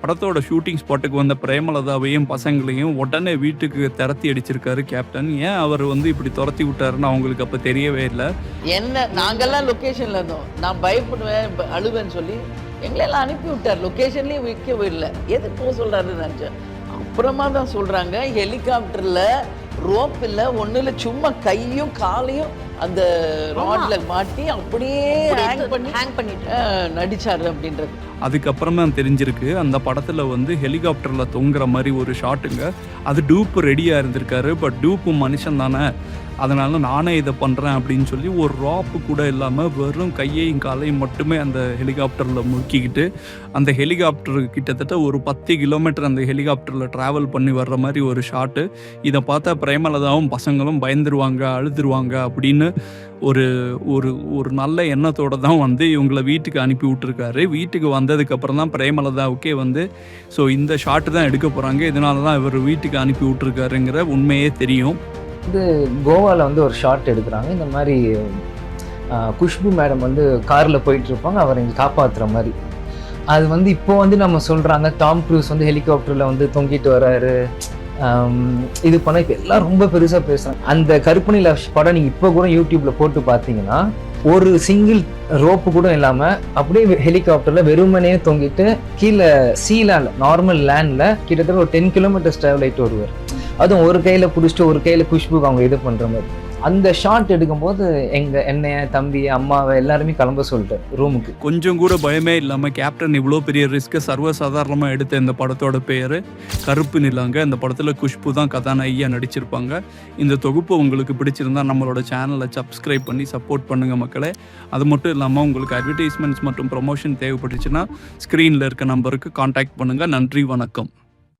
படத்தோட ஷூட்டிங் ஸ்பாட்டுக்கு வந்த பிரேமலதாவையும் பசங்களையும் உடனே வீட்டுக்கு திரத்தி அடிச்சிருக்காரு கேப்டன். ஏன் அவர் வந்து இப்படி துரத்தி விட்டாருன்னு அவங்களுக்கு அப்போ தெரியவே இல்லை. என்ன நாங்கெல்லாம் லொக்கேஷன்ல இருந்தோம், நான் பயப்படுவேன் அழுவேன்னு சொல்லி எங்களெல்லாம் அனுப்பி விட்டார். லொக்கேஷன்லேயே விற்கவே இல்லை, எது போக சொல்கிறாருன்னு நினச்சேன். அப்புறமா தான் சொல்கிறாங்க ஹெலிகாப்டரில் ரோப் இல்லை, ஒன்றும் இல்லை, சும்மா கையும் காலையும் அந்த ராட்ல மாட்டி அப்படியே ஹேங் பண்ணிட்டு நடிச்சாரு அப்படின்றது. அதுக்கப்புறம் தான் தெரிஞ்சிருக்கு அந்த படத்தில் வந்து ஹெலிகாப்டரில் தொங்குற மாதிரி ஒரு ஷாட்டுங்க. அது டூப்பு ரெடியாக இருந்திருக்காரு. பட் டூப்பு மனுஷன் தானே, அதனால் நானே இதை பண்ணுறேன் அப்படின்னு சொல்லி ஒரு ராப்பு கூட இல்லாமல் வெறும் கையையும் காலையும் மட்டுமே அந்த ஹெலிகாப்டரில் முழுக்கிக்கிட்டு அந்த ஹெலிகாப்டர் கிட்டத்தட்ட ஒரு 10 கிலோமீட்டர் அந்த ஹெலிகாப்டரில் ட்ராவல் பண்ணி வர்ற மாதிரி ஒரு ஷாட்டு. இதை பார்த்தா பிரேமலதாவும் பசங்களும் பயந்துருவாங்க, அழுதுருவாங்க அப்படின்னு ஒரு ஒரு ஒரு நல்ல எண்ணத்தோடு தான் வந்து இவங்களை வீட்டுக்கு அனுப்பி விட்டுருக்காரு. வீட்டுக்கு வந்ததுக்கப்புறம் தான் பிரேமலதாவுக்கே வந்து ஸோ இந்த ஷாட்டு தான் எடுக்க போகிறாங்க, இதனால தான் இவர் வீட்டுக்கு அனுப்பி விட்டுருக்காருங்கிற உண்மையே தெரியும். இது கோவாவில் வந்து ஒரு ஷாட் எடுக்கிறாங்க. இந்த மாதிரி குஷ்பு மேடம் வந்து காரில் போயிட்டுருப்பாங்க, அவரை இங்கே காப்பாற்றுற மாதிரி. அது வந்து இப்போ வந்து நம்ம சொல்கிறாங்க டாம் க்ரூஸ் வந்து ஹெலிகாப்டரில் வந்து தொங்கிட்டு வர்றாரு, இது பண்ண இப்போ எல்லாம் ரொம்ப பெருசாக பேசுகிறாங்க. அந்த கற்பனையில் படம் நீங்கள் இப்போ கூட யூடியூப்பில் போட்டு பார்த்தீங்கன்னா ஒரு சிங்கிள் ரோப்பு கூட இல்லாமல் அப்படியே ஹெலிகாப்டரில் வெறுமனே தொங்கிட்டு கீழே சீலால் நார்மல் லேண்டில் கிட்டத்தட்ட ஒரு 10 கிலோமீட்டர்ஸ் ட்ராவல் ஆகிட்டு வருவார். அதுவும் ஒரு கையில் பிடிச்சிட்டு ஒரு கையில் குஷ்புக்கு அவங்க இது பண்ணுற மாதிரி. அந்த ஷாட் எடுக்கும்போது என்னைய தம்பி அம்மாவை எல்லாருமே கிளம்ப சொல்லிட்டேன் ரூமுக்கு. கொஞ்சம் கூட பயமே இல்லாமல் கேப்டன் இவ்வளோ பெரிய ரிஸ்க்கை சர்வசாதாரணமாக எடுத்த இந்த படத்தோட பேர் கருப்பு நிலாங்க. இந்த படத்தில் குஷ்பு தான் கதாநாயகியாக நடிச்சிருப்பாங்க. இந்த தொகுப்பு உங்களுக்கு பிடிச்சிருந்தா நம்மளோட சேனலை சப்ஸ்கிரைப் பண்ணி சப்போர்ட் பண்ணுங்கள் மக்களே. அது மட்டும் இல்லாமல் உங்களுக்கு அட்வர்டைஸ்மெண்ட்ஸ் மற்றும் ப்ரொமோஷன் தேவைப்பட்டுச்சுன்னா ஸ்க்ரீனில் இருக்க நம்பருக்கு கான்டாக்ட் பண்ணுங்கள். நன்றி, வணக்கம்.